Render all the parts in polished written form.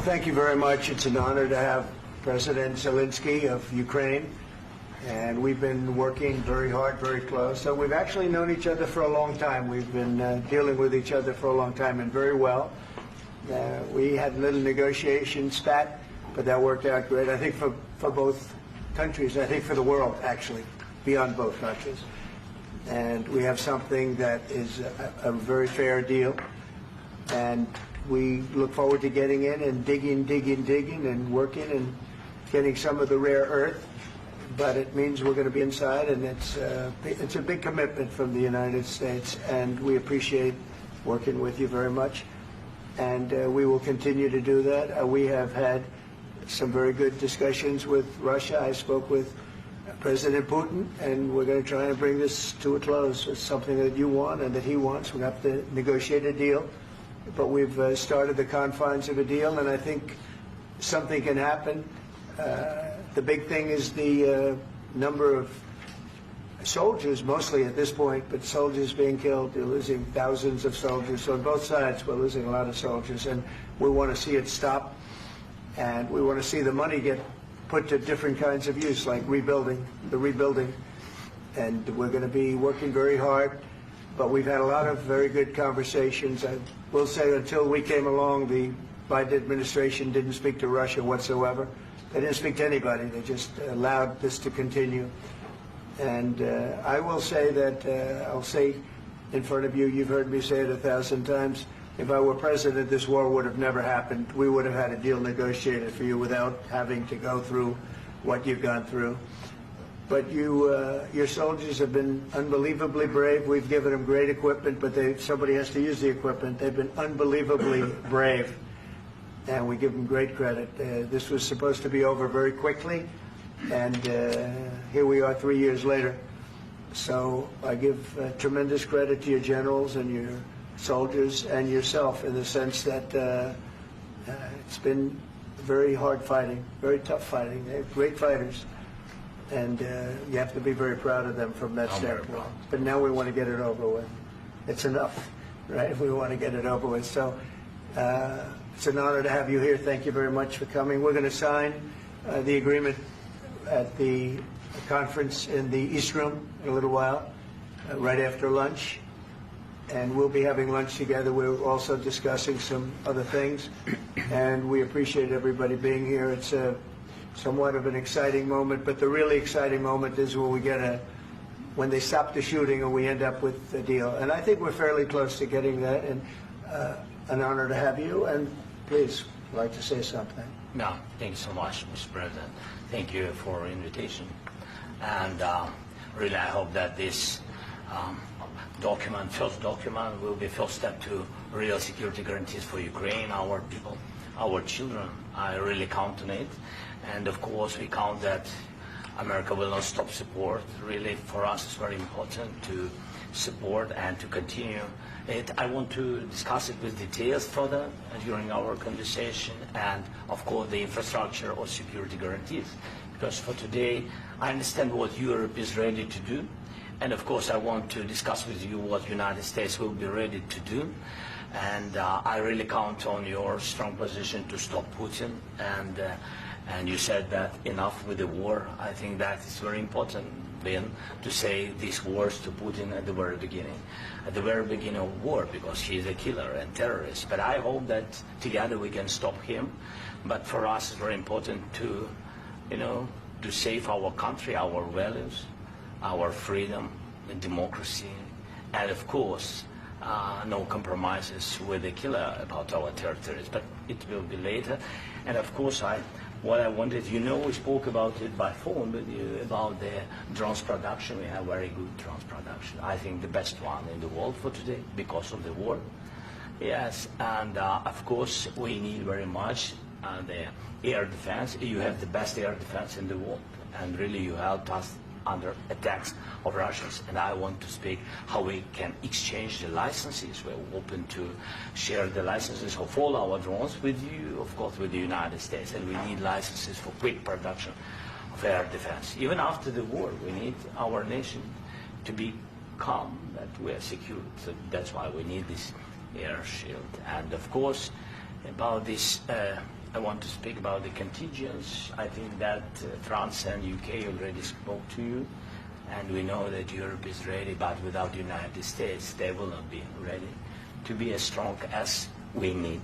Well, thank you very much. It's an honor to have President Zelensky of Ukraine, and we've been working very hard, very close. So we've actually known each other for a long time. We've been dealing with each other for a long time, and very well. We had a little negotiation spat, but that worked out great. I think for both countries, I think for the world, actually, beyond both countries. And we have something that is a very fair deal. And we look forward to getting in and digging and working and getting some of the rare earth. But it means we're going to be inside, and it's a big commitment from the United States, and we appreciate working with you very much. And we will continue to do that. We have had some very good discussions with Russia. I spoke with President Putin, and we're going to try and bring this to a close. It's something that you want and that he wants. We have to negotiate a deal. But we've started the confines of a deal, and I think something can happen. The big thing is the number of soldiers, mostly at this point, but soldiers being killed. They're losing thousands of soldiers. So on both sides, we're losing a lot of soldiers, and we want to see it stop. And we want to see the money get put to different kinds of use, like rebuilding. And we're going to be working very hard. But we've had a lot of very good conversations. I will say until we came along, the Biden administration didn't speak to Russia whatsoever. They didn't speak to anybody. They just allowed this to continue. And I will say that, I'll say in front of you, you've heard me say it 1,000 times, if I were president, this war would have never happened. We would have had a deal negotiated for you without having to go through what you've gone through. But your soldiers have been unbelievably brave. We've given them great equipment, but somebody has to use the equipment. They've been unbelievably brave, and we give them great credit. This was supposed to be over very quickly, and here we are 3 years later. So I give tremendous credit to your generals and your soldiers and yourself in the sense that it's been very hard fighting, very tough fighting. They're great fighters. And you have to be very proud of them from that standpoint. But now we want to get it over with. It's enough, right? We want to get it over with. So it's an honor to have you here. Thank you very much for coming. We're going to sign the agreement at the conference in the East Room in a little while, right after lunch. And we'll be having lunch together. We're also discussing some other things. And we appreciate everybody being here. It's somewhat of an exciting moment, but the really exciting moment is when they stop the shooting and we end up with a deal. And I think we're fairly close to getting that, and an honor to have you. And please, I'd like to say something. No, thank you so much, Mr. President. Thank you for the invitation. And really, I hope that this first document, will be first step to real security guarantees for Ukraine, our people, our children. I really count on it. And of course, we count that America will not stop support. Really, for us, it's very important to support and to continue it. I want to discuss it with details further during our conversation, and of course, the infrastructure or security guarantees. Because for today, I understand what Europe is ready to do. And of course, I want to discuss with you what the United States will be ready to do. And I really count on your strong position to stop Putin. And you said that enough with the war. I think that is very important, Ben, to say these words to Putin at the very beginning of war, because he is a killer and terrorist. But I hope that together we can stop him. But for us, it's very important to, to save our country, our values, our freedom and democracy, and of course, no compromises with the killer about our territories. But it will be later. And of course, what I wanted, we spoke about it by phone with you about the drones production. We have very good drones production. I think the best one in the world for today because of the war. Yes, and of course we need very much the air defense. You have the best air defense in the world, and really you helped us under attacks of Russians. And I want to speak how we can exchange the licenses. We're open to share the licenses of all our drones with you, of course, with the United States. And we need licenses for quick production of air defense. Even after the war, we need our nation to be calm, that we are secure. So that's why we need this air shield. And of course, about this I want to speak about the contingents. I think that France and UK already spoke to you, and we know that Europe is ready, but without the United States, they will not be ready to be as strong as we need.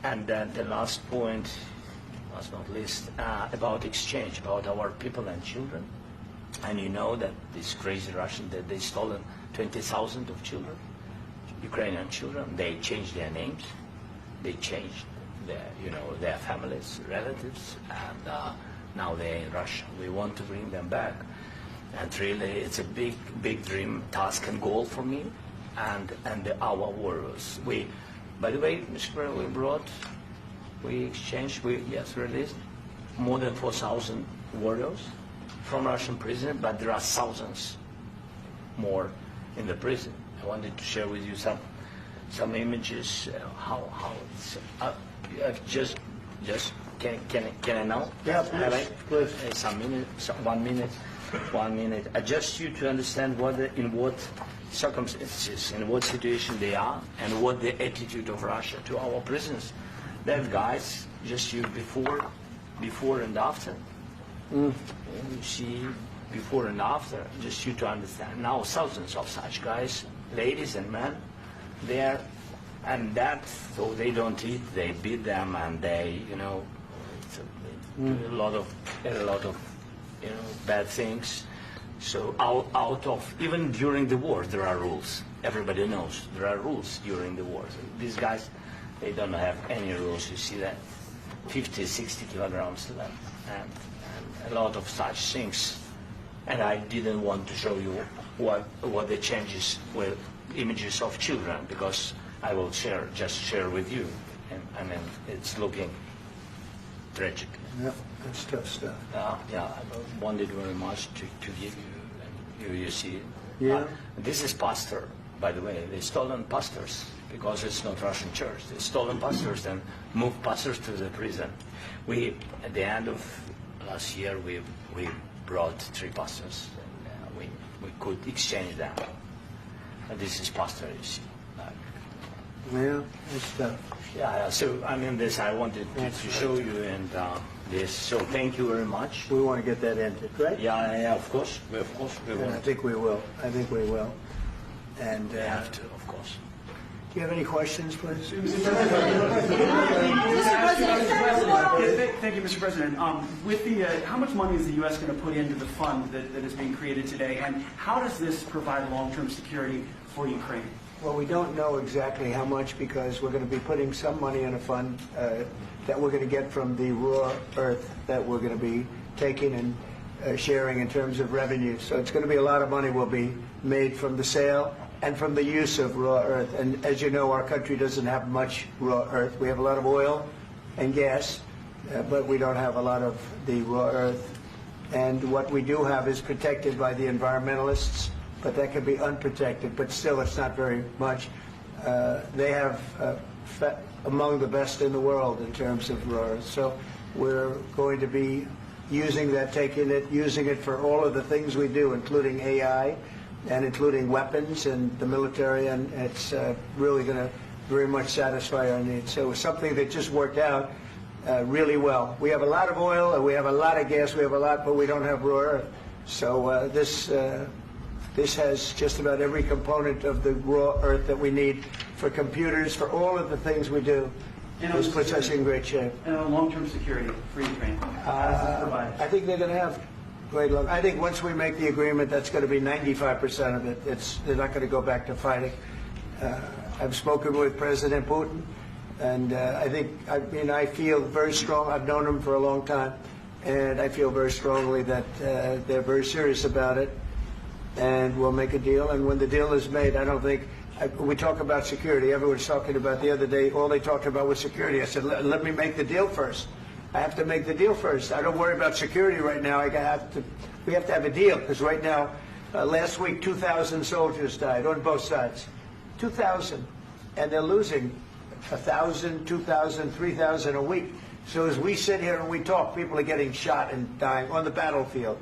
And then the last point, last not least, about exchange, about our people and children. And you know that these crazy Russians, that they stolen 20,000 of children, Ukrainian children. They changed their names, they changed their families, relatives, and now they're in Russia. We want to bring them back. And really, it's a big dream, task and goal for me and our warriors. By the way, Mr. President, we released more than 4,000 warriors from Russian prison, but there are thousands more in the prison. I wanted to share with you some images, how it's just can I now? Yeah, please. Some minute, 1 minute, 1 minute. Just you to understand in what circumstances, in what situation they are, and what the attitude of Russia to our prisons. They have guys, just you before and after. You see before and after, just you to understand. Now thousands of such guys, ladies and men, there, and that, so they don't eat, they beat them, and they, do a lot of bad things. So out of, even during the war, there are rules. Everybody knows there are rules during the war. So these guys, they don't have any rules. You see that 50, 60 kilograms left, and a lot of such things. And I didn't want to show you what the changes with images of children, because I will just share with you. And I mean, it's looking tragic. Yeah, that's tough stuff. Yeah, I wanted very much to give you, and you see. Yeah. This is pastor, by the way. They stolen pastors because it's not Russian church. They stolen pastors and moved pastors to the prison. At the end of last year, we brought 3 pastors, and we could exchange them. And this is pastor, you see. Yeah, that's tough. Yeah, so I mean, this I wanted to show you, and this. So thank you very much. We want to get that ended, right? Yeah, of course we And will. I think we will. And We have to, of course. do you have any questions, please? Thank you, Mr. President. With how much money is the U.S. going to put into the fund that is being created today, and how does this provide long-term security for Ukraine? Well, we don't know exactly how much, because we're going to be putting some money in a fund that we're going to get from the raw earth that we're going to be taking and sharing in terms of revenue. So it's going to be a lot of money will be made from the sale and from the use of raw earth. And as you know, our country doesn't have much raw earth. We have a lot of oil and gas, but we don't have a lot of the raw earth. And what we do have is protected by the environmentalists, but that can be unprotected, but still it's not very much. They have among the best in the world in terms of raw earth. So we're going to be using that, using it for all of the things we do, including AI and including weapons and the military, and it's really going to very much satisfy our needs. So it's something that just worked out really well. We have a lot of oil, and we have a lot of gas, we have a lot, but we don't have raw earth. So this has just about every component of the raw earth that we need for computers, for all of the things we do. This puts us in great shape. And on long-term security for Ukraine, how does this provide? I think they're going to have great luck. I think once we make the agreement, that's going to be 95% of it. They're not going to go back to fighting. I've spoken with President Putin, and I feel very strong. I've known him for a long time, and I feel very strongly that they're very serious about it, and we'll make a deal. And when the deal is made, I don't think we talk about security. Everyone's talking about the other day, all they talked about was security. I said, let me make the deal first. I have to make the deal first. I don't worry about security right now. We have to have a deal, because right now, last week, 2,000 soldiers died on both sides. 2,000. And they're losing 1,000, 2,000, 3,000 a week. So as we sit here and we talk, people are getting shot and dying on the battlefield.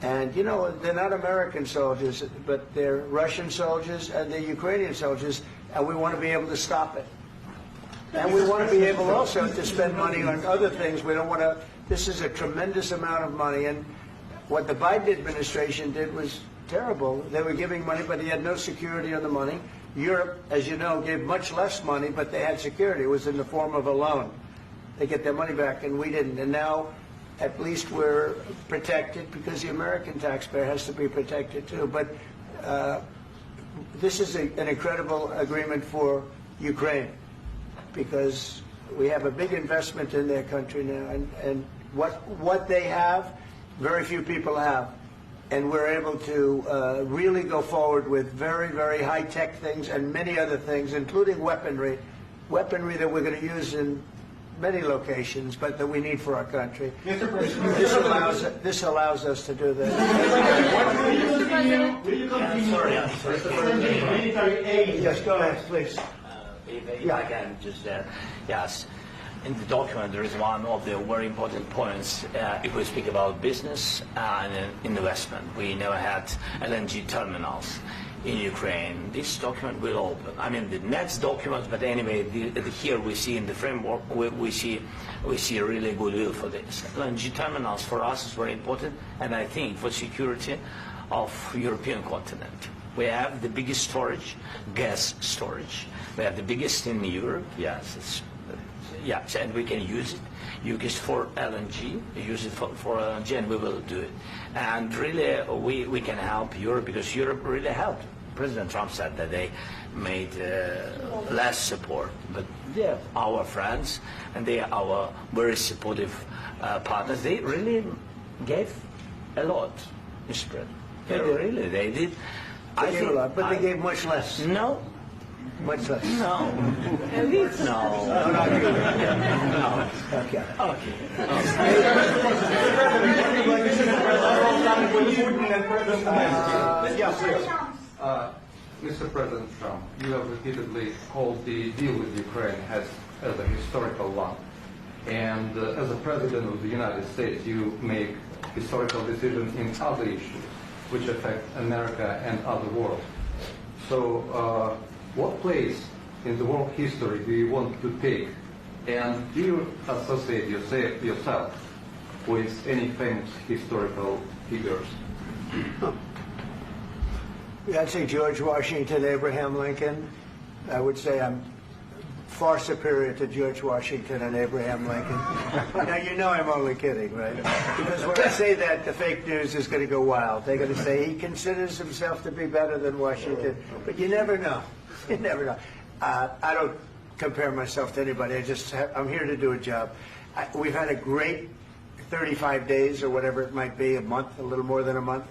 And, they're not American soldiers, but they're Russian soldiers and they're Ukrainian soldiers, and we want to be able to stop it. And we want to be able also to spend money on other things. We don't want to, this is a tremendous amount of money. And what the Biden administration did was terrible. They were giving money, but they had no security on the money. Europe, as you know, gave much less money, but they had security. It was in the form of a loan. They get their money back, and we didn't. And now, at least we're protected because the American taxpayer has to be protected too. But this is an incredible agreement for Ukraine because we have a big investment in their country now, and what they have, very few people have. And we're able to really go forward with very, very high-tech things and many other things, including weaponry that we're going to use in many locations, but that we need for our country. This allows us to do that. Will you continue Sorry. military aid? Yes, go ahead, please. If I can just yes. In the document, there is one of the very important points. If we speak about business and investment, we never had LNG terminals in Ukraine. This document will open. I mean, the next document, but anyway, here we see in the framework, we see really goodwill for this. LNG terminals for us is very important, and I think for security of European continent. We have the biggest storage, gas storage. We have the biggest in Europe. Yes, yes, and we can use it. Use it for LNG, use it for LNG, and we will do it. And really, we can help Europe because Europe really helped. President Trump said that they made less support, but they're our friends, and they are our very supportive partners. They really gave a lot, Mr. President. They did. They gave a lot, but they gave much less. No. Much less. No. No. No. Okay. Mr. President Trump, you have repeatedly called the deal with Ukraine as a historical one. And as a President of the United States, you make historical decisions in other issues which affect America and other world. So what place in the world history do you want to take? And do you associate yourself with any famous historical figures? I'd say George Washington, Abraham Lincoln. I would say I'm far superior to George Washington and Abraham Lincoln. Now, you know I'm only kidding, right? Because when I say that, the fake news is going to go wild. They're going to say he considers himself to be better than Washington. But you never know. You never know. I don't compare myself to anybody. I'm here to do a job. We've had a great 35 days or whatever it might be, a month, a little more than a month.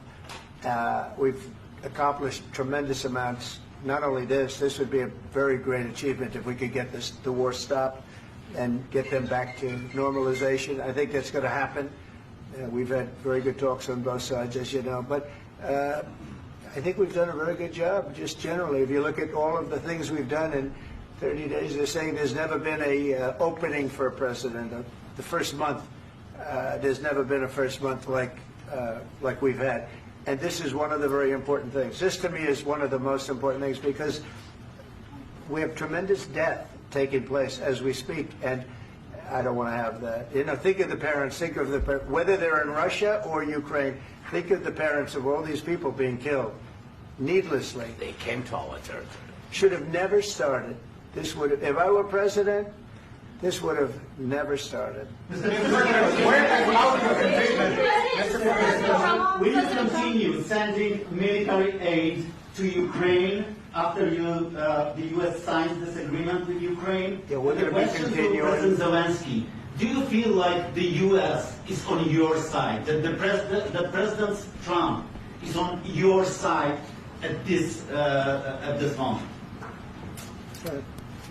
We've accomplished tremendous amounts. Not only this would be a very great achievement if we could get the war stopped and get them back to normalization. I think that's going to happen. We've had very good talks on both sides, as you know. But I think we've done a very good job, just generally. If you look at all of the things we've done in 30 days, they're saying there's never been a opening for a president. The first month, there's never been a first month like we've had. And this is one of the very important things. This, to me, is one of the most important things because we have tremendous death taking place as we speak, and I don't want to have that. You know, think of the parents, whether they're in Russia or Ukraine, think of the parents of all these people being killed needlessly. They came to our territory. Should have never started. This would have, if I were president, this would have never started. Mr. President, will you continue sending military aid to Ukraine after the U.S. signs this agreement with Ukraine? Yeah, we're going to be continuing. President Zelensky, do you feel like the U.S. is on your side, that the President Trump is on your side at this moment?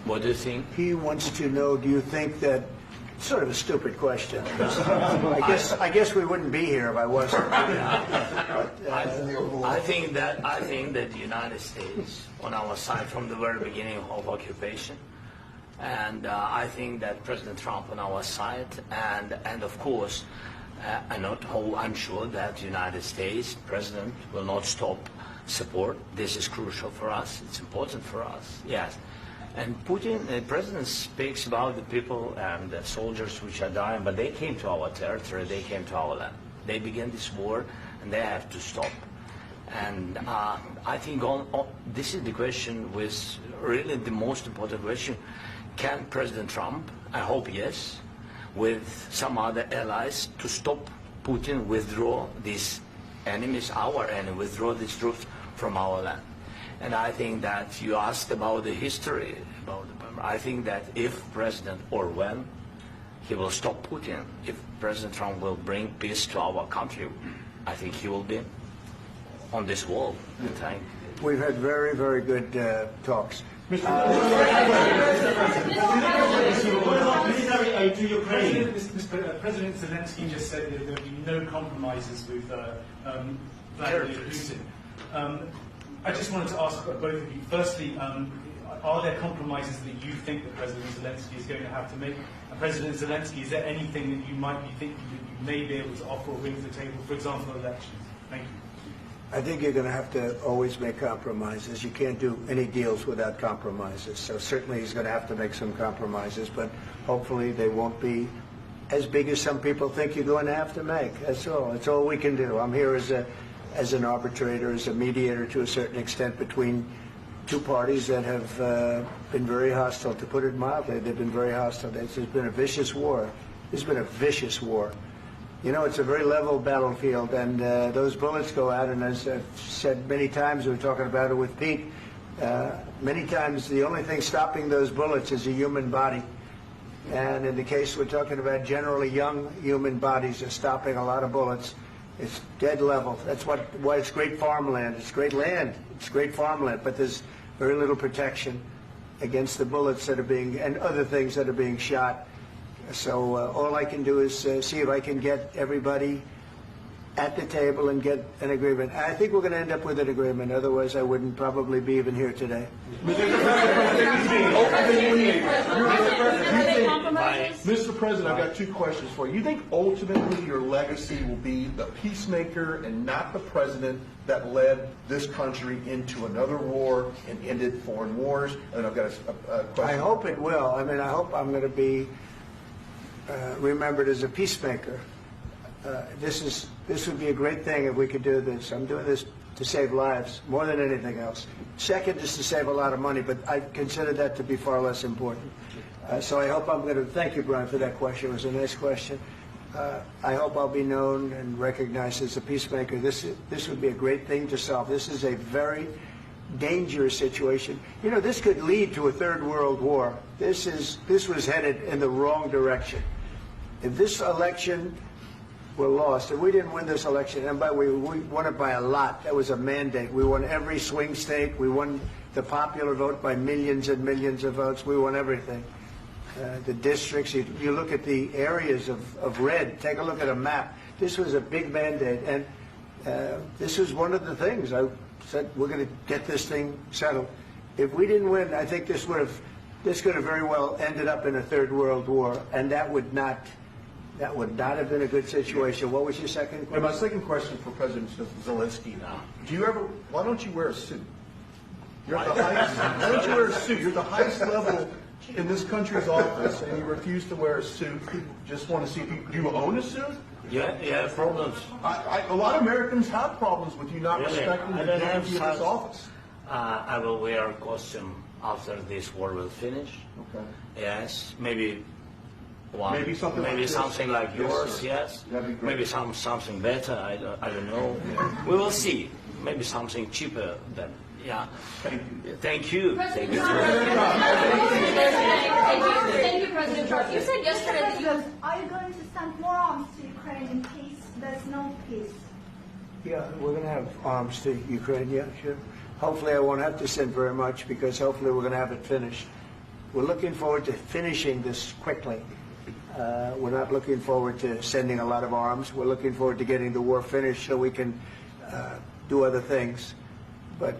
What do you think? He wants to know, do you think that, sort of a stupid question. I guess we wouldn't be here if I wasn't. I think that the United States on our side from the very beginning of occupation, and I think that President Trump on our side, and of course, I'm sure that the United States President will not stop support. This is crucial for us. It's important for us. Yes. And Putin, the president speaks about the people and the soldiers which are dying, but they came to our territory, they came to our land. They began this war, and they have to stop. And I think this is the question, with really the most important question. Can President Trump, I hope yes, with some other allies, to stop Putin, withdraw these enemies, our enemy, withdraw these troops from our land? And I think that you asked about the history, I think that if President, or when, he will stop Putin, if President Trump will bring peace to our country, I think he will be on this wall. We've had very, very good talks. Military aid to Ukraine. President Zelensky just said that there would be no compromises with Vladimir Putin. I just wanted to ask both of you, firstly, are there compromises that you think that President Zelensky is going to have to make? And President Zelensky, is there anything that you might be thinking that you may be able to offer or bring to the table, for example, elections? Thank you. I think you're going to have to always make compromises. You can't do any deals without compromises. So certainly he's going to have to make some compromises, but hopefully they won't be as big as some people think you're going to have to make. That's all. That's all we can do. I'm here as an arbitrator, as a mediator to a certain extent between two parties that have been very hostile, to put it mildly. They've been very hostile. There's been a vicious war. There's been a vicious war. You know, it's a very level battlefield, and those bullets go out, and as I've said many times, we were talking about it with Pete, many times the only thing stopping those bullets is a human body. And in the case we're talking about, generally young human bodies are stopping a lot of bullets. It's dead level. That's why it's great farmland. It's great land. It's great farmland, but there's very little protection against the bullets that are being, and other things that are being shot. So all I can do is see if I can get everybody at the table and get an agreement. I think we're going to end up with an agreement. Otherwise, I wouldn't probably be even here today. Mr. President, I've got two questions for you. You think ultimately your legacy will be the peacemaker and not the president that led this country into another war and ended foreign wars? And I've got a question. I hope it will. I mean, I hope I'm going to be remembered as a peacemaker. This would be a great thing if we could do this. I'm doing this to save lives more than anything else. Second is to save a lot of money, but I consider that to be far less important. So I hope I'm going to thank you, Brian, for that question. It was a nice question. I hope I'll be known and recognized as a peacemaker. This would be a great thing to solve. This is a very dangerous situation. You know, this could lead to a third world war. This was headed in the wrong direction. If this election were lost, if we didn't win this election, and by the way, we won it by a lot. That was a mandate. We won every swing state. We won the popular vote by millions and millions of votes. We won everything. The districts, you look at the areas of red, take a look at a map. This was a big mandate, and this was one of the things. I said, we're going to get this thing settled. If we didn't win, I think this could have very well ended up in a third world war, and that would not have been a good situation. What was your second question? And my second question for President Zelensky. Why don't you wear a suit? You're at the highest, why don't you wear a suit? You're the highest level in this country's office, and you refuse to wear a suit. Just want to see if do you own a suit? Yeah, problems. A lot of Americans have problems with you not respecting the dignity of this office. I will wear a costume after this war will finish. Okay. Yes, maybe one. Maybe something like this. Something like yours. Yes. That'd be great. Maybe something better. I don't know. We will see. Maybe something cheaper than. Yeah. Thank you. Thank you. Thank you, President Trump. You said yesterday that you... Are you going to send more arms to Ukraine in case there's no peace? Yeah, we're going to have arms to Ukraine, yeah, sure. Hopefully I won't have to send very much, because hopefully we're going to have it finished. We're looking forward to finishing this quickly. We're not looking forward to sending a lot of arms. We're looking forward to getting the war finished so we can do other things. But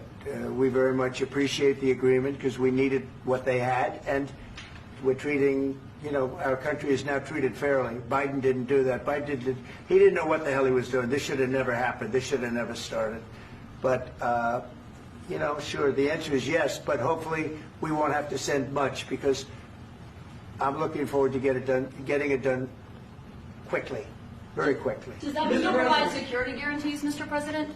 we very much appreciate the agreement, because we needed what they had, and we're treating, you know, our country is now treated fairly. Biden didn't do that. He didn't know what the hell he was doing. This should have never happened. This should have never started. But sure, the answer is yes, but hopefully we won't have to send much, because I'm looking forward to getting it done quickly, very quickly. Does that mean you'll provide security guarantees, Mr. President?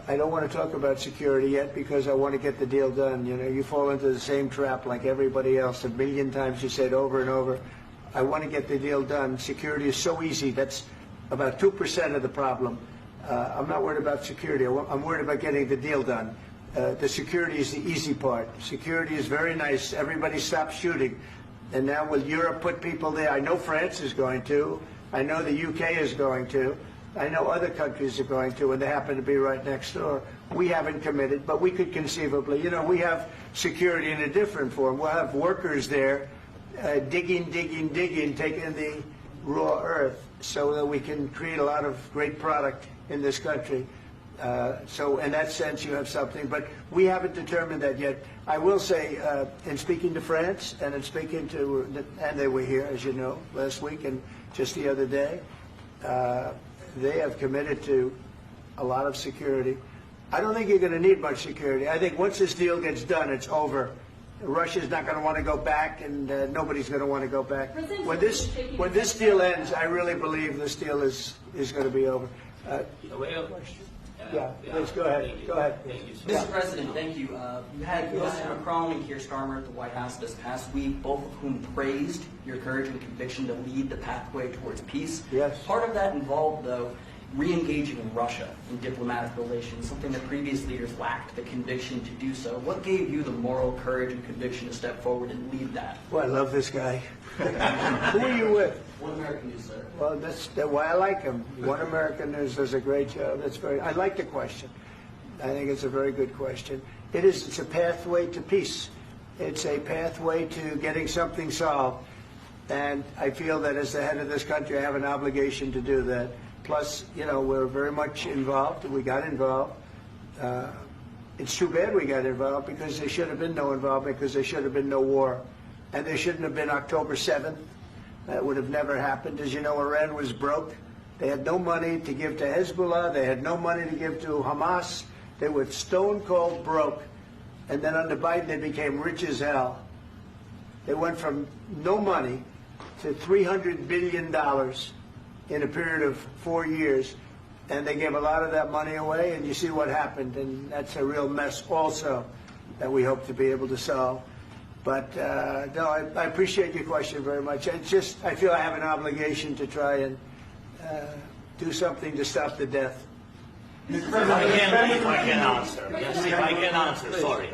I don't want to talk about security yet, because I want to get the deal done. You fall into the same trap like everybody else. 1 million times you said over and over. I want to get the deal done. Security is so easy. That's about 2% of the problem. I'm not worried about security. I'm worried about getting the deal done. The security is the easy part. Security is very nice. Everybody stops shooting. And now will Europe put people there? I know France is going to. I know the UK is going to. I know other countries are going to, and they happen to be right next door. We haven't committed, but we could conceivably. We have security in a different form. We'll have workers there digging, taking the raw earth so that we can create a lot of great product in this country. So in that sense, you have something, but we haven't determined that yet. I will say, in speaking to France and in speaking to, and they were here, as you know, last week and just the other day, they have committed to a lot of security. I don't think you're going to need much security. I think once this deal gets done, it's over. Russia's not going to want to go back, and nobody's going to want to go back. When this deal ends, I really believe this deal is going to be over. Yeah, please go ahead. Go ahead. Mr. President, thank you. You had President Macron and Keir Starmer at the White House this past week, both of whom praised your courage and conviction to lead the pathway towards peace. Yes. Part of that involved, though, re-engaging in Russia in diplomatic relations, something that previous leaders lacked the conviction to do so. What gave you the moral courage and conviction to step forward and lead that? Well, I love this guy. Who are you with? One American News, sir. Well, that's why I like him. One American News does a great job. I like the question. I think it's a very good question. It's a pathway to peace. It's a pathway to getting something solved. And I feel that as the head of this country, I have an obligation to do that. Plus, we're very much involved. We got involved. It's too bad we got involved, because there should have been no involvement, because there should have been no war. And there shouldn't have been October 7th. That would have never happened. As you know, Iran was broke. They had no money to give to Hezbollah. They had no money to give to Hamas. They were stone cold broke. And then under Biden, they became rich as hell. They went from no money to $300 billion in a period of 4 years. And they gave a lot of that money away, and you see what happened. And that's a real mess also that we hope to be able to solve. But no, I appreciate your question very much. I feel I have an obligation to try and do something to stop the death. If I can answer. Yes, if I can answer. Sorry.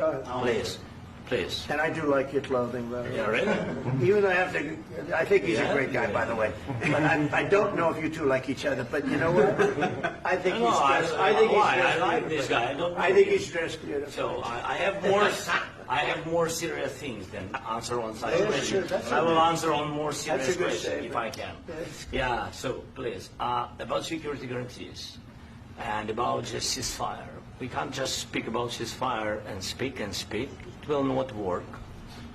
Please. And I do like your clothing, by the way. Yeah, really? Even though I think he's a great guy, by the way. But I don't know if you two like each other. But you know what? I think he's dressed. I like this guy. I think he's dressed beautiful. So I have more serious things than answer on such question. Sure, I will answer on more serious questions statement. if I can. Yeah. So please, about security guarantees and about just ceasefire. We can't just speak about ceasefire and speak. It will not work.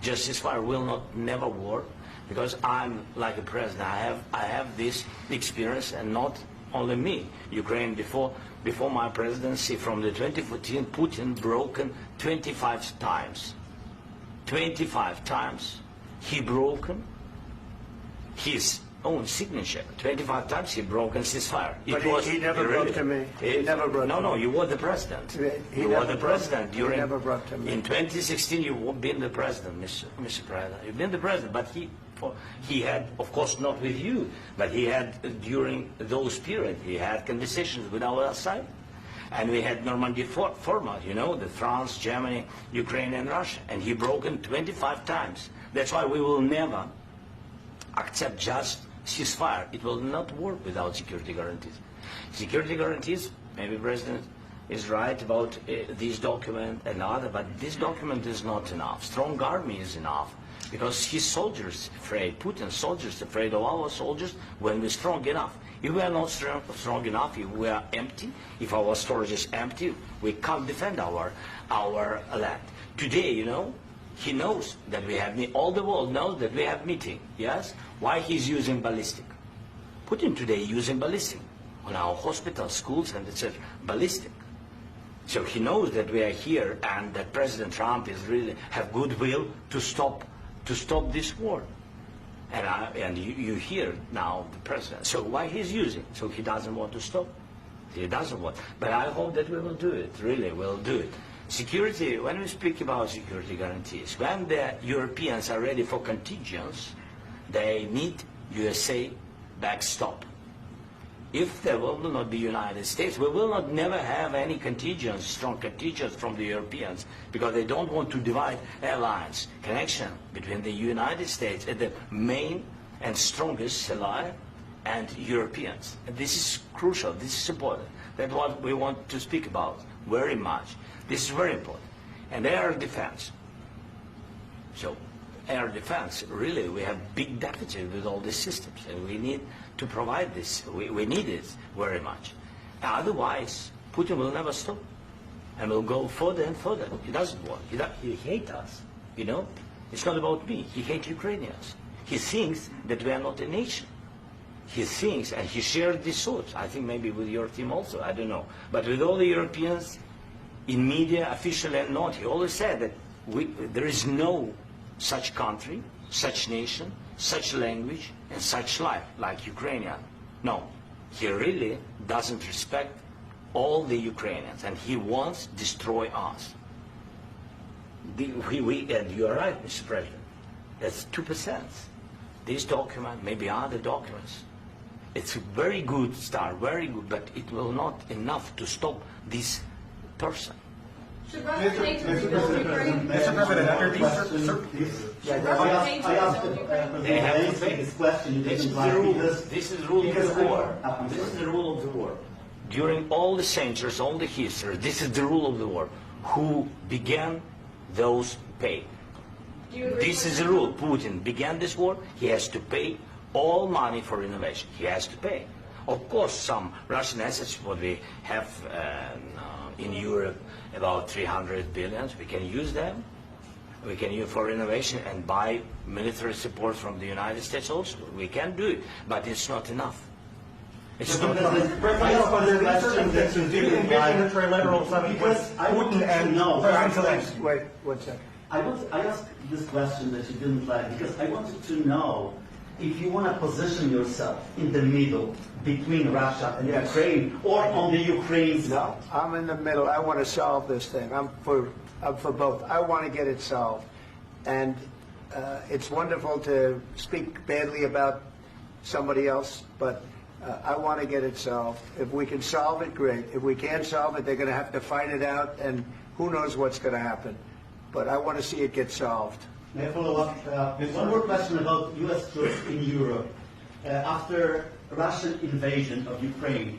Just ceasefire will never work, because I'm like a president. I have this experience, and not only me. Ukraine before my presidency, from the 2014, Putin broken 25 times. 25 times he broken his own signature. 25 times he broken ceasefire. But he never brought to me. He never brought to me. No, you were the president. You were the president during. He never brought to me. In 2016, you've been the president, Mr. President. You've been the president, but he had, of course, not with you, but he had during those periods. He had conversations with our side, and we had Normandy format. The France, Germany, Ukraine, and Russia, and he broken 25 times. That's why we will never accept just ceasefire. It will not work without security guarantees. Security guarantees, maybe President is right about this document and other, but this document is not enough. Strong army is enough, because his soldiers afraid, Putin's soldiers afraid of our soldiers when we're strong enough. If we are not strong enough, if we are empty, if our storage is empty, we can't defend our land. Today, he knows that we have, all the world knows that we have meeting, yes? Why he's using ballistic? Putin today using ballistic on our hospitals, schools, and etc. Ballistic. So he knows that we are here and that President Trump is really have goodwill to stop this war. And you hear now the president. So why he's using? So he doesn't want to stop. He doesn't want. But I hope that we will do it. Really, we'll do it. Security. When we speak about security guarantees, when the Europeans are ready for contingents, they need USA backstop. If there will not be United States, we will not never have any contingents, strong contingents from the Europeans, because they don't want to divide alliance, connection between the United States and the main and strongest ally and Europeans. And this is crucial, this is important. That's what we want to speak about very much. This is very important. And air defense. So air defense, really, we have big deficit with all these systems, and we need to provide this. We need it very much. Otherwise, Putin will never stop, and will go further and further. He doesn't want. He hates us, you know? It's not about me. He hates Ukrainians. He thinks that we are not a nation. He thinks, and he shared these thoughts, I think maybe with your team also, I don't know. But with all the Europeans, in media, officially and not, he always said that there is no such country, such nation, such language, and such life like Ukrainian. No, he really doesn't respect all the Ukrainians, and he wants to destroy us. And you are right, Mr. President. That's 2%. This document, maybe other documents, it's a very good start, very good, but it will not enough to stop this person. Should Russia take to rebuild Ukraine? Mr. President, under these I asked Zelensky this question. This is the rule. This is the rule of the war. This is the rule of the war. During all the centuries, all the history, this is the rule of the war. Who began, those pay. This is the rule. Putin began this war. He has to pay all money for innovation. He has to pay. Of course, some Russian assets, what we have in Europe, about 300 billion, we can use them. We can use for innovation and buy military support from the United States also. We can do it, but it's not enough. It's not enough. trilateral summit with Putin and President Zelensky? Wait, 1 second. I asked this question that you didn't like because I wanted to know if you want to position yourself in the middle between Russia and Yes. Ukraine or on the Ukraine side. No, I'm in the middle. I want to solve this thing. I'm for both. I want to get it solved. And it's wonderful to speak badly about somebody else, but I want to get it solved. If we can solve it, great. If we can't solve it, they're going to have to fight it out, and who knows what's going to happen. But I want to see it get solved. May I follow up? One more question about U.S. troops in Europe. After Russian invasion of Ukraine,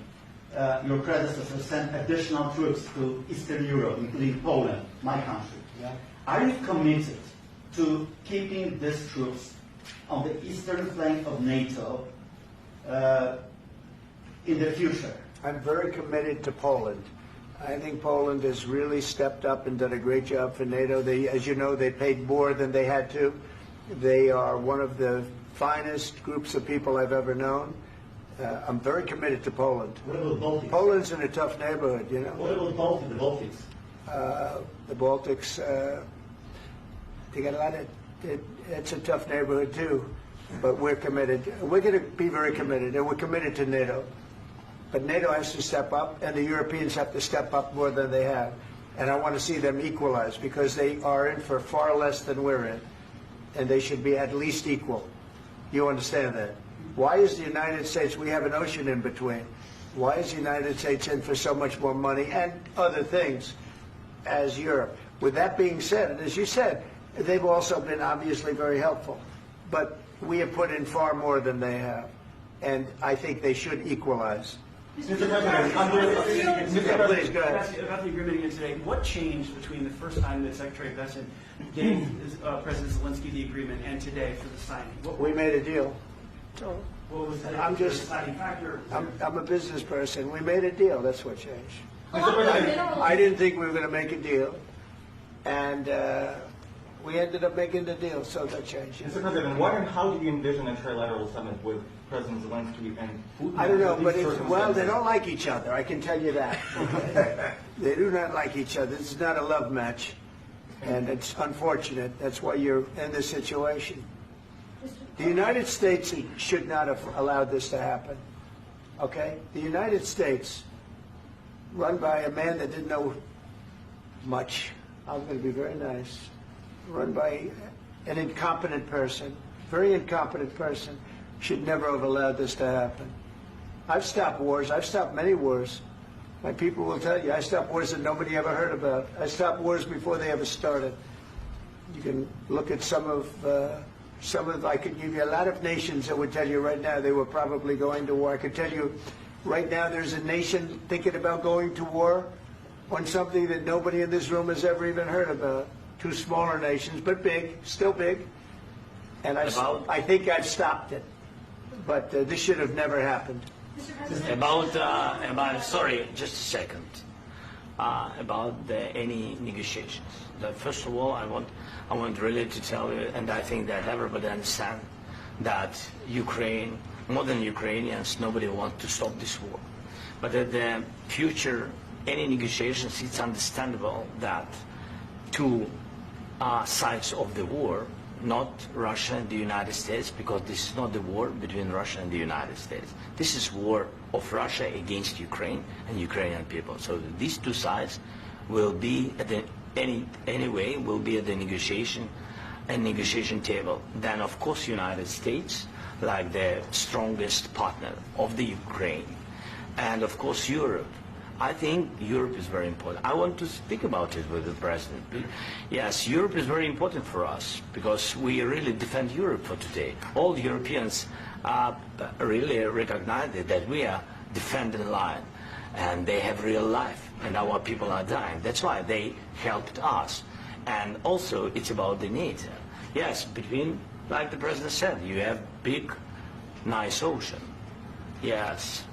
your predecessor sent additional troops to Eastern Europe, including Poland, my country. Yeah. Are you committed to keeping these troops on the eastern flank of NATO in the future? I'm very committed to Poland. I think Poland has really stepped up and done a great job for NATO. They, as you know, they paid more than they had to. They are one of the finest groups of people I've ever known. I'm very committed to Poland. What about Baltics? Poland's in a tough neighborhood, you know. What about the Baltics? The Baltics, they got a lot of, it's a tough neighborhood too, but we're committed. We're going to be very committed, and we're committed to NATO. But NATO has to step up, and the Europeans have to step up more than they have. And I want to see them equalize, because they are in for far less than we're in, and they should be at least equal. You understand that? Why is the United States, we have an ocean in between, why is the United States in for so much more money and other things as Europe? With that being said, and as you said, they've also been obviously very helpful. But we have put in far more than they have, and I think they should equalize. Mr. President, Please, go ahead. about the agreement again today, what changed between the first time that Secretary Bessent gave President Zelensky the agreement and today for the signing? We made a deal. What was the I'm just, deciding factor? I'm a business person. We made a deal. That's what changed. Along with minerals. I didn't think we were going to make a deal, and We ended up making the deal, so that changed. Mr. President, what and how do you envision a trilateral summit with President Zelensky and Putin? I don't know, but These well, they circumstances? don't like each other, I can tell you that. They do not like each other. This is not a love match, and it's unfortunate. That's why you're in this situation. The United States should not have allowed this to happen, okay? The United States, run by a man that didn't know much, I'm going to be very nice, run by an incompetent person, very incompetent person, should never have allowed this to happen. I've stopped wars. I've stopped many wars. My people will tell you, I stopped wars that nobody ever heard about. I stopped wars before they ever started. You can look at some of, I could give you a lot of nations that would tell you right now they were probably going to war. I could tell you right now there's a nation thinking about going to war on something that nobody in this room has ever even heard about. Two smaller nations, but big, still big. And I think I've stopped it. But this should have never happened. Sorry, just a second. About any negotiations. First of all, I want really to tell you, and I think that everybody understands that Ukraine, more than Ukrainians, nobody wants to stop this war. But at the future, any negotiations, it's understandable that two sides of the war, not Russia and the United States, because this is not the war between Russia and the United States. This is war of Russia against Ukraine and Ukrainian people. So these two sides will be at the anyway will be at the negotiation table. Then of course United States, like the strongest partner of the Ukraine, and of course Europe. I think Europe is very important. I want to speak about it with the President. Yes, Europe is very important for us because we really defend Europe for today. All Europeans really recognize that we are defending line and they have real life and our people are dying. That's why they helped us. And also it's about the need. Yes, between, like the President said, you have big, nice ocean. Yes,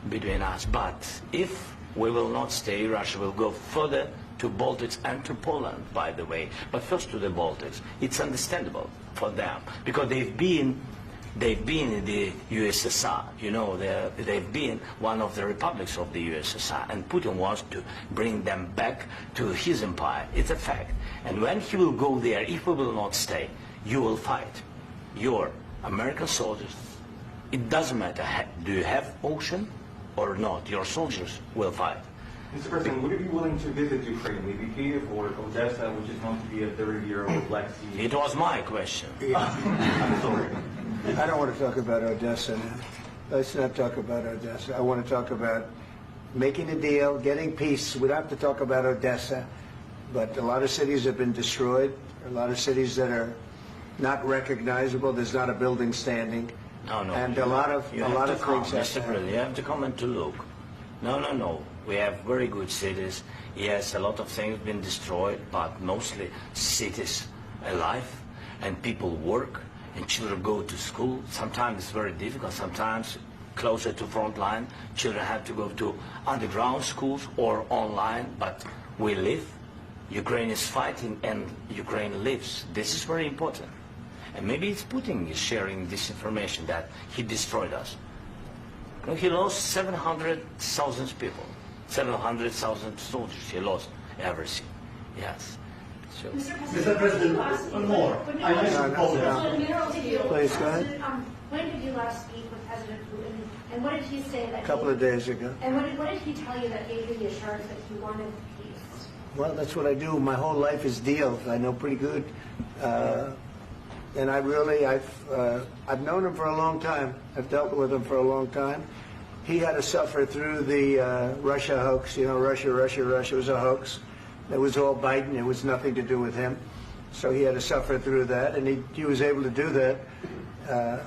between us. But if we will not stay, Russia will go further to Baltics and to Poland, by the way. But first to the Baltics. It's understandable for them because they've been in the USSR. You know, they've been one of the republics of the USSR, and Putin wants to bring them back to his empire. It's a fact. And when he will go there, if we will not stay, you will fight. Your American soldiers, it doesn't matter, do you have ocean or not, your soldiers will fight. Mr. President, would you be willing to visit Ukraine, maybe Kiev or Odessa, which is known to be at the riviera or Black Sea? It was my question. I'm sorry. I don't want to talk about Odessa now. Let's not talk about Odessa. I want to talk about making a deal, getting peace. We don't have to talk about Odessa, but a lot of cities have been destroyed. A lot of cities that are not recognizable. There's not a building standing. No. And a lot of things have Mr. President, you have to come and to look. No. We have very good cities. Yes, a lot of things have been destroyed, but mostly cities alive, and people work, and children go to school. Sometimes it's very difficult. Sometimes closer to front line, children have to go to underground schools or online, but we live. Ukraine is fighting, and Ukraine lives. This is very important. And maybe it's Putin is sharing this information that he destroyed us. You know, he lost 700,000 people, 700,000 soldiers. He lost everything. Yes. So. Mr. President, one more. I mentioned Poland. Please, go ahead. When did you last speak with President Putin, and what did he say that? A couple of days ago. And what did he tell you that gave you the assurance that he wanted peace? Well, that's what I do. My whole life is deals. I know pretty good. And I've known him for a long time. I've dealt with him for a long time. He had to suffer through the Russia hoax. You know, Russia was a hoax. It was all Biden. It was nothing to do with him. So he had to suffer through that, and he was able to do that.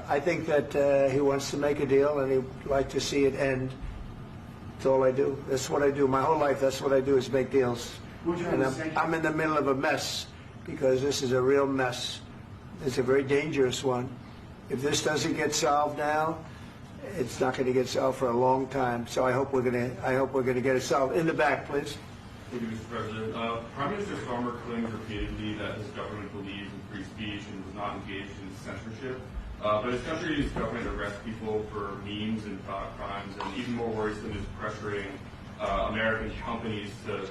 I think that he wants to make a deal, and he'd like to see it end. That's all I do. That's what I do. My whole life, that's what I do is make deals. And I'm in the middle of a mess because this is a real mess. It's a very dangerous one. If this doesn't get solved now, it's not going to get solved for a long time. So I hope we're going to get it solved. In the back, please. Thank you, Mr. President. Prime Minister Starmer claims repeatedly that his government believes in free speech and was not engaged in censorship. But his country's government arrests people for memes and thought crimes, and even more worrisome is pressuring American companies to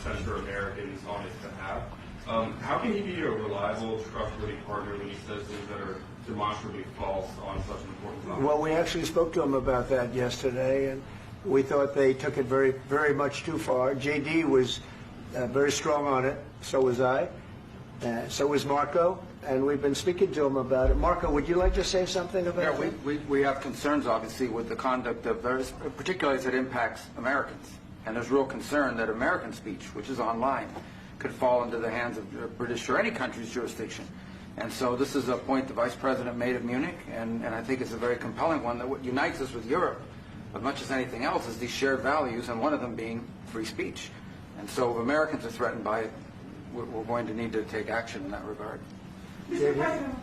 censor Americans on his behalf. How can he be a reliable, trustworthy partner when he says things that are demonstrably false on such an important topic? Well, we actually spoke to him about that yesterday, and we thought they took it very, very much too far. JD was very strong on it. So was I. So was Marco. And we've been speaking to him about it. Marco, would you like to say something about that? We have concerns, obviously, with the conduct of those, particularly as it impacts Americans. And there's real concern that American speech, which is online, could fall into the hands of British or any country's jurisdiction. And so this is a point the Vice President made at Munich, and I think it's a very compelling one, that what unites us with Europe, as much as anything else, is these shared values, and one of them being free speech. And so if Americans are threatened by it, we're going to need to take action in that regard. Mr. President.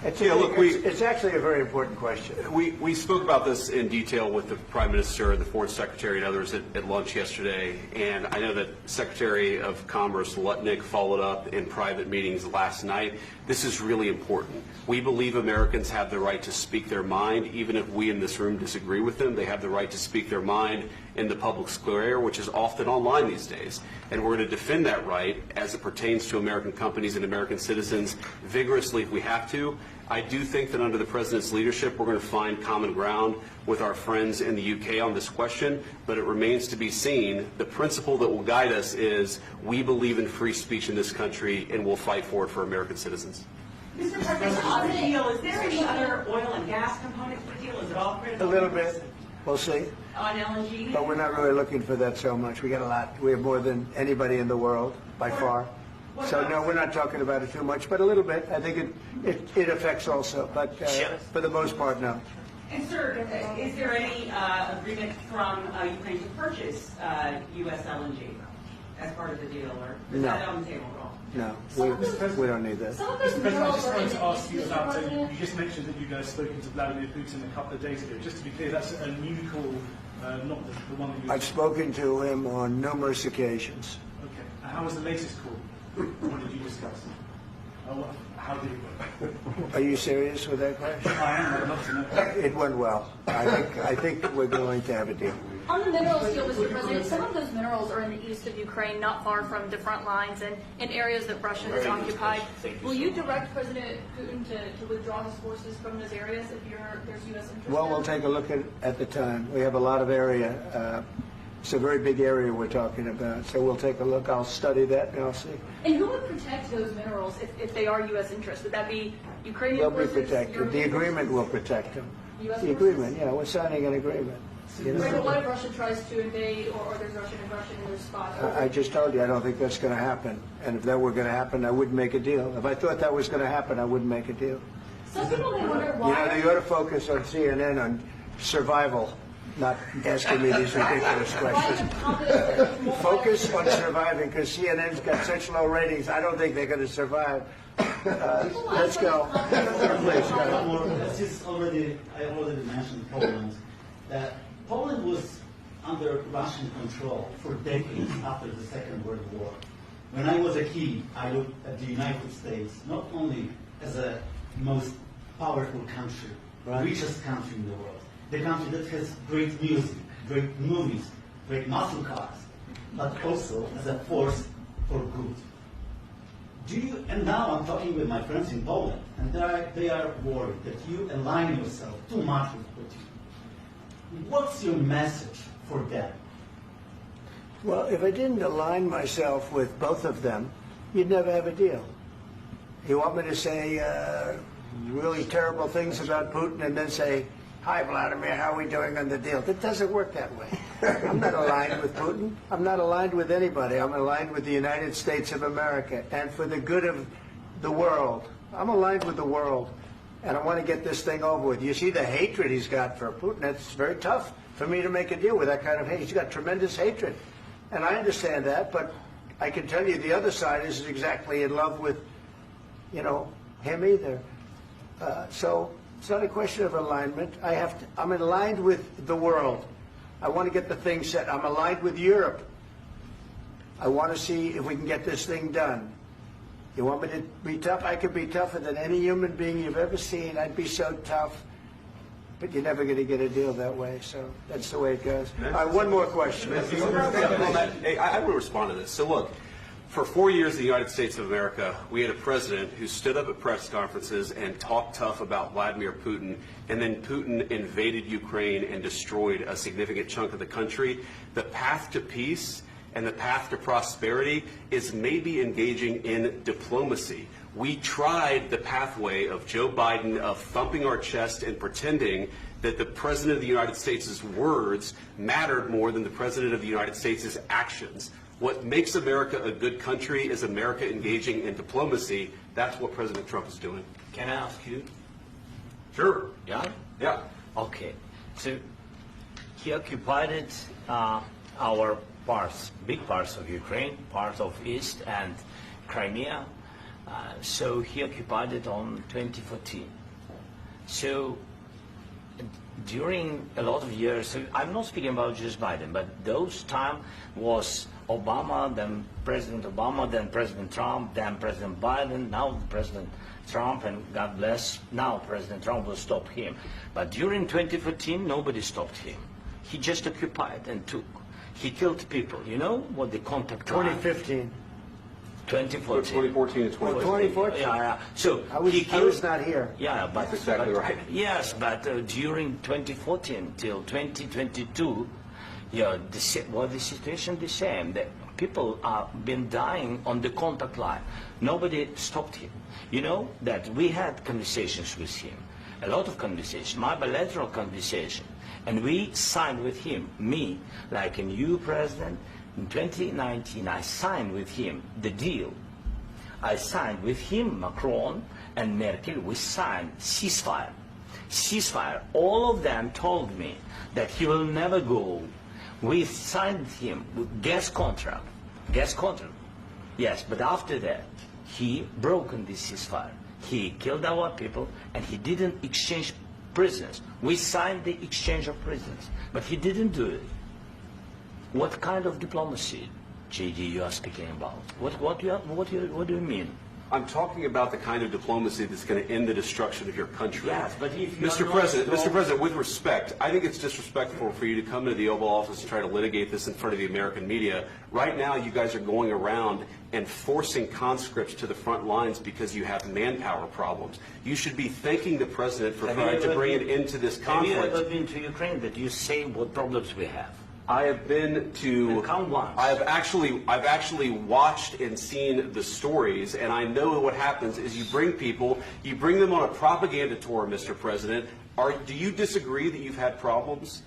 It's actually a very important question. We spoke about this in detail with the Prime Minister, the Foreign Secretary, and others at lunch yesterday, and I know that Secretary of Commerce Lutnick followed up in private meetings last night. This is really important. We believe Americans have the right to speak their mind, even if we in this room disagree with them. They have the right to speak their mind in the public square, which is often online these days. And we're going to defend that right as it pertains to American companies and American citizens vigorously if we have to. I do think that under the President's leadership, we're going to find common ground with our friends in the UK on this question, but it remains to be seen. The principle that will guide us is we believe in free speech in this country, and we'll fight for it for American citizens. Mr. President, on the deal, is there any other oil and gas component to the deal? Is it all critical? A little bit. We'll see. On LNG? But we're not really looking for that so much. We got a lot. We have more than anybody in the world, by far. So no, we're not talking about it too much, but a little bit. I think it affects also, but for the most part, no. And sir, is there any agreement from Ukraine to purchase U.S. LNG as part of the deal, or is that on the table at all? No, we don't need that. Mr. President, I just wanted to ask you about, you just mentioned that you guys spoken to Vladimir Putin a couple of days ago. Just to be clear, that's a new call, not the one that you... I've spoken to him on numerous occasions. Okay. And how was the latest call? What did you discuss? How did it go? Are you serious with that question? I am. I'd love to know. It went well. I think we're going to have a deal. On the minerals deal, Mr. President, some of those minerals are in the east of Ukraine, not far from the front lines and in areas that Russia has occupied. Will you direct President Putin to withdraw his forces from those areas if there's U.S. interest? Well, we'll take a look at the time. We have a lot of area. It's a very big area we're talking about, so we'll take a look. I'll study that and I'll see. And who would protect those minerals if they are U.S. interests? Would that be Ukrainian They'll be forces? protected. The agreement will protect them. US the agreement, yeah, we're signing an agreement. Right, but what if Russia tries to invade or there's Russian aggression in those spots? I just told you I don't think that's going to happen. And if that were going to happen, I wouldn't make a deal. If I thought that was going to happen, I wouldn't make a deal. Some people may wonder why. You ought to focus on CNN on survival, not asking me these ridiculous questions. Focus on surviving, because CNN's got such low ratings. I don't think they're going to survive. Let's go. Please, go. I already mentioned Poland. Poland was under Russian control for decades after the Second World War. When I was a kid, I looked at the United States not only as a most powerful country, richest country in the world, the country that has great music, great movies, great muscle cars, but also as a force for good. And now I'm talking with my friends in Poland, and they are worried that you align yourself too much with Putin. What's your message for them? Well, if I didn't align myself with both of them, you'd never have a deal. You want me to say really terrible things about Putin and then say, "Hi, Vladimir, how are we doing on the deal?" It doesn't work that way. I'm not aligned with Putin. I'm not aligned with anybody. I'm aligned with the United States of America and for the good of the world. I'm aligned with the world, and I want to get this thing over with. You see the hatred he's got for Putin. It's very tough for me to make a deal with that kind of hate. He's got tremendous hatred, and I understand that, but I can tell you the other side isn't exactly in love with, him either. So it's not a question of alignment. I'm aligned with the world. I want to get the thing set. I'm aligned with Europe. I want to see if we can get this thing done. You want me to be tough? I could be tougher than any human being you've ever seen. I'd be so tough. But you're never going to get a deal that way, so that's the way it goes. All right, one more question. Hey, I want to respond to this. So look, for 4 years in the United States of America, we had a president who stood up at press conferences and talked tough about Vladimir Putin, and then Putin invaded Ukraine and destroyed a significant chunk of the country. The path to peace and the path to prosperity is maybe engaging in diplomacy. We tried the pathway of Joe Biden of thumping our chest and pretending that the President of the United States' words mattered more than the President of the United States' actions. What makes America a good country is America engaging in diplomacy. That's what President Trump is doing. Can I ask you? Sure. Yeah? Yeah. Okay. So he occupied our parts, big parts of Ukraine, part of East and Crimea. So he occupied it on 2014. So during a lot of years, so I'm not speaking about just Biden, but those time was Obama, then President Obama, then President Trump, then President Biden, now President Trump, and God bless, now President Trump will stop him. But during 2014, nobody stopped him. He just occupied and took. He killed people. You know what the contact 2015. 2014. 2014 and 2014. 2014? Yeah. So I was not here. Yeah, but that's exactly right. Yes, but during 2014 till 2022, yeah, the situation the same. The people are been dying on the contact line. Nobody stopped him. You know that we had conversations with him, a lot of conversations, my bilateral conversation, and we signed with him. Me, like a new president. In 2019, I signed with him the deal. I signed with him, Macron and Merkel, we signed ceasefire. Ceasefire. All of them told me that he will never go. We signed him with gas contract. Gas contract. Yes, but after that, he broken this ceasefire. He killed our people and he didn't exchange prisoners. We signed the exchange of prisoners, but he didn't do it. What kind of diplomacy, JD, you are speaking about? What do you mean? I'm talking about the kind of diplomacy that's going to end the destruction of your country. Yes, but if you Mr. President, with respect, I think it's disrespectful for you to come to the Oval Office and try to litigate this in front of the American media. Right now, you guys are going around and forcing conscripts to the front lines because you have manpower problems. You should be thanking the President for trying to bring it into this conflict. Have you ever been to Ukraine that you say what problems we have? I have been to. Come once. I've actually watched and seen the stories, and I know what happens is you bring them on a propaganda tour, Mr. President. Do you disagree that you've had problems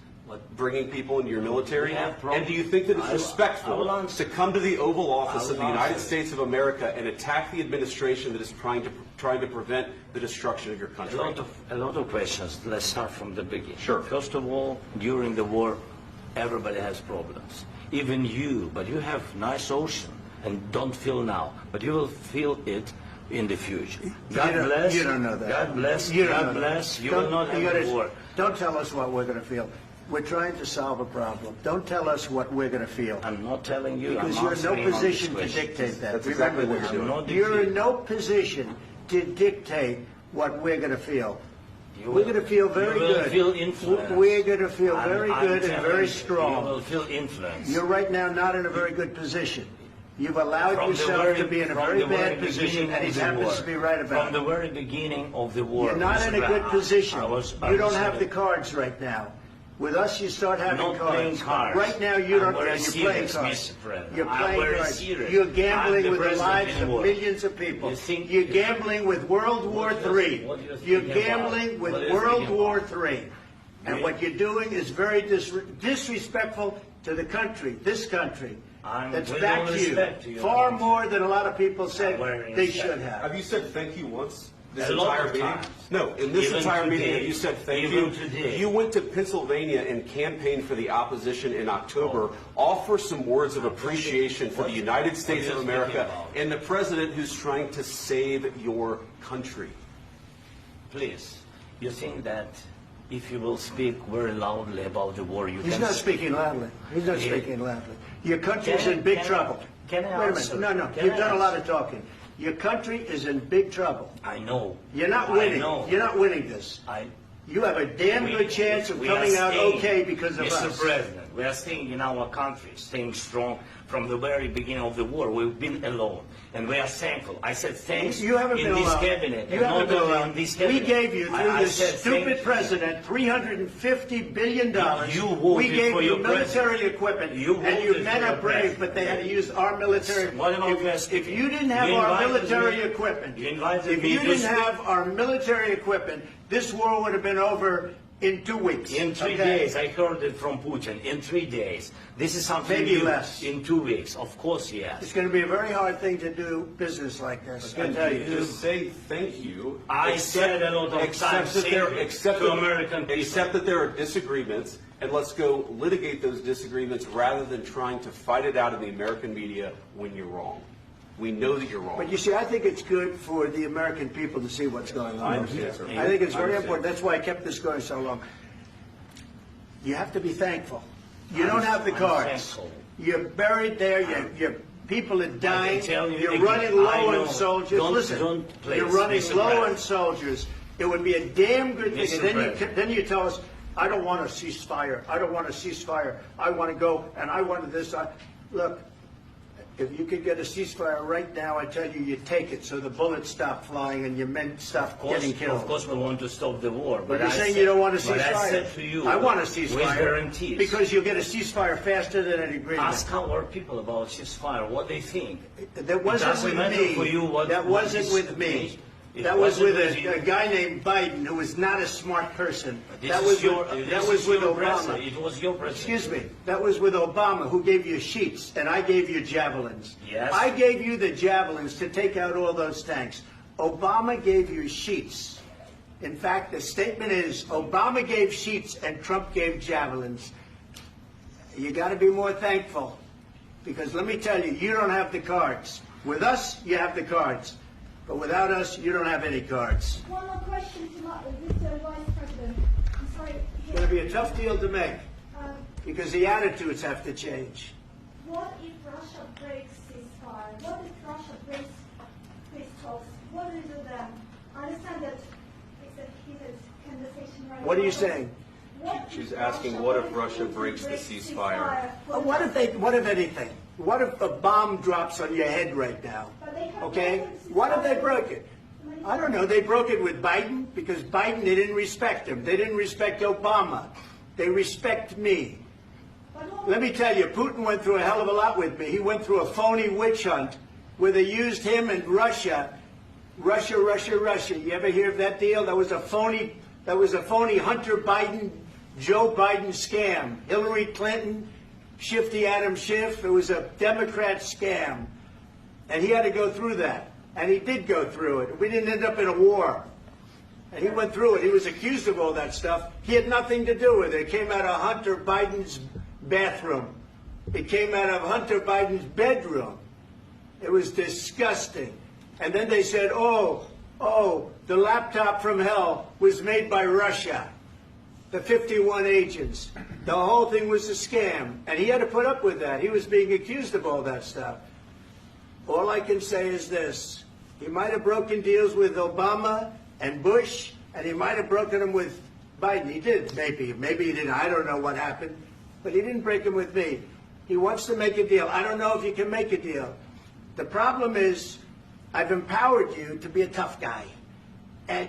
bringing people into your military? And do you think that it's respectful to come to the Oval Office of the United States of America and attack the administration that is trying to prevent the destruction of your country? A lot of questions. Let's start from the beginning. Sure. First of all, during the war, everybody has problems. Even you, but you have nice ocean and don't feel now, but you will feel it in the future. God bless. You don't know that. God bless. You don't God know bless. that. You will not have a war. Don't tell us what we're going to feel. We're trying to solve a problem. Don't tell us what we're going to feel. I'm not telling you. Because I'm you're in no answering on position this to question. dictate that. That's exactly what you're doing. You're in no position to dictate what we're going to feel. We're going to feel very good. You will feel influence. We're going to feel very good and very You strong. will feel influence. You're right now not in a very good position. You've allowed yourself to be in a very bad position, and he happens to be right about it. From the very beginning of the war. You're not in a good position. You don't have the the cards right now. With us, you start having not playing cards. Right now, you don't. I'm very You're playing serious, cards. Mr. President. You're I'm playing very cards. serious. You're gambling I'm with the president lives in of war. millions of people. You think- You're gambling with World War III. what do you think You're about? gambling with What do you World think War about? III. And what you're doing is very disrespectful to the country, this country. That's with back all to respect to you. your Far country. more than a lot of people said Very they respect. should have. Have you said thank you once? This A lot entire of meeting? times. No, in this Even entire meeting, today. have you said thank Even you? today. You went to Pennsylvania and campaigned for the opposition in October. Offer some words of appreciation for the United States of America and the president who's trying to save your country. Please, you think that if you will speak very loudly about the war, you He's can... not speaking loudly. He's not speaking loudly. Your country's in big trouble. Can I Wait a answer? minute. No. Can You've I done a lot answer? of talking. Your country is in big trouble. I know. You're not I winning. know. You're not winning this. You have a damn good chance of coming out okay because of Mr. us. President, we are staying in our country, staying strong from the very beginning of the war. We've been alone, and we are thankful. I said thanks You haven't in been this alone. cabinet. You and haven't not been only alone. in this We cabinet. gave you, through I this said stupid thank you. president, $350 billion. You voted we gave for you your military president. equipment, You and you voted men for are your brave, president. but they had to use our military. What about West? If you didn't have You our invited military me- equipment, You invited if me you to didn't speak. have our military equipment, this war would have been over in 2 weeks. In 3 okay? days, I heard it from Putin. In 3 days, this is something Maybe new. less. In 2 weeks, of course, yes. It's going to be a very hard thing to do business like this. I tell you. Just say thank you. I said a lot of times that there, thank you except to that, American people. except that there are disagreements, and let's go litigate those disagreements rather than trying to fight it out in the American media when you're wrong. We know that you're wrong. But you see, I think it's good for the American people to see what's going on. I understand, sir. I think it's I very understand. important. That's why I kept this going so long. You have to be thankful. You don't have the I'm cards. thankful. You're buried there. Your people are dying. tell you You're again, running I low know. on soldiers. Don't- Listen, don't please, you're running Mr. low on President. soldiers. It would be a damn good thing. Mr. And then President. then you tell us, I don't want a ceasefire. I don't want a ceasefire. I want to go, and I want this. Look, if you could get a ceasefire right now, I tell you, you take it so the bullets stop flying and your men stop getting killed. Of course, we want to stop the war. But you're I saying said- you don't want a But I ceasefire. said to you, I want a with ceasefire. guarantees. Because you'll get a ceasefire faster than an agreement. Ask our people about ceasefire, what they think. That wasn't It doesn't with matter me. for you what That what wasn't is- with me. It That was wasn't with you. a guy named Biden who was not a smart person. This That is was your- with, this that is was with your Obama. president. It was your president. Excuse me. That was with Obama, who gave you sheets, and I gave you javelins. Yes. I gave you the javelins to take out all those tanks. Obama gave you sheets. In fact, the statement is Obama gave sheets and Trump gave javelins. You got to be more thankful, because let me tell you, you don't have the cards. With us, you have the cards. But without us, you don't have any cards. One more question to Mr. Vice President. I'm sorry. It's going to be a tough deal to make, Um, because the attitudes have to change. What if Russia breaks ceasefire? What if Russia breaks peace talks? What do you do then? I understand that it's a heated conversation right now. What are you saying? What if She's asking, what if Russia breaks the ceasefire? What if anything? What if a bomb drops on your head right now? But they have Okay? broken What if they ceasefire. broke it? I don't know. They broke it with Biden, because Biden, they didn't respect him. They didn't respect Obama. They respect me. Let me tell you, Putin went through a hell of a lot with me. He went through a phony witch hunt where they used him and Russia. Russia. You ever hear of that deal? That was a phony Hunter Biden, Joe Biden scam. Hillary Clinton, Shifty Adam Schiff. It was a Democrat scam. And he had to go through that. And he did go through it. We didn't end up in a war. And he went through it. He was accused of all that stuff. He had nothing to do with it. It came out of Hunter Biden's bathroom. It came out of Hunter Biden's bedroom. It was disgusting. And then they said, oh, the laptop from hell was made by Russia. The 51 agents. The whole thing was a scam. And he had to put up with that. He was being accused of all that stuff. All I can say is this. He might have broken deals with Obama and Bush, and he might have broken them with Biden. He did, maybe. Maybe he didn't. I don't know what happened. But he didn't break them with me. He wants to make a deal. I don't know if you can make a deal. The problem is, I've empowered you to be a tough guy. And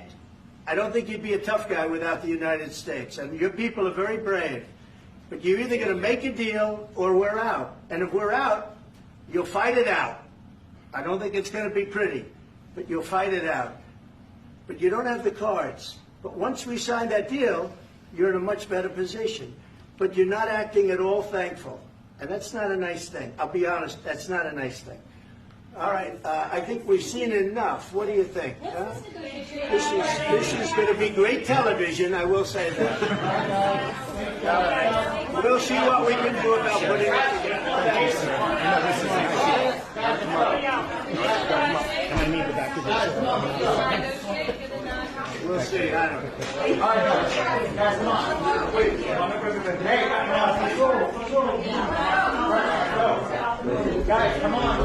I don't think you'd be a tough guy without the United States. And your people are very brave. But you're either going to make a deal or we're out. And if we're out, you'll fight it out. I don't think it's going to be pretty, but you'll fight it out. But you don't have the cards. But once we sign that deal, you're in a much better position. But you're not acting at all thankful. And that's not a nice thing. I'll be honest, that's not a nice thing. All right, I think we've seen enough. What do you think? Huh? This is going to be great television, I will say that. All right. We'll see what we can do about putting it together. Thanks. We'll see. I don't know. Guys, Come on.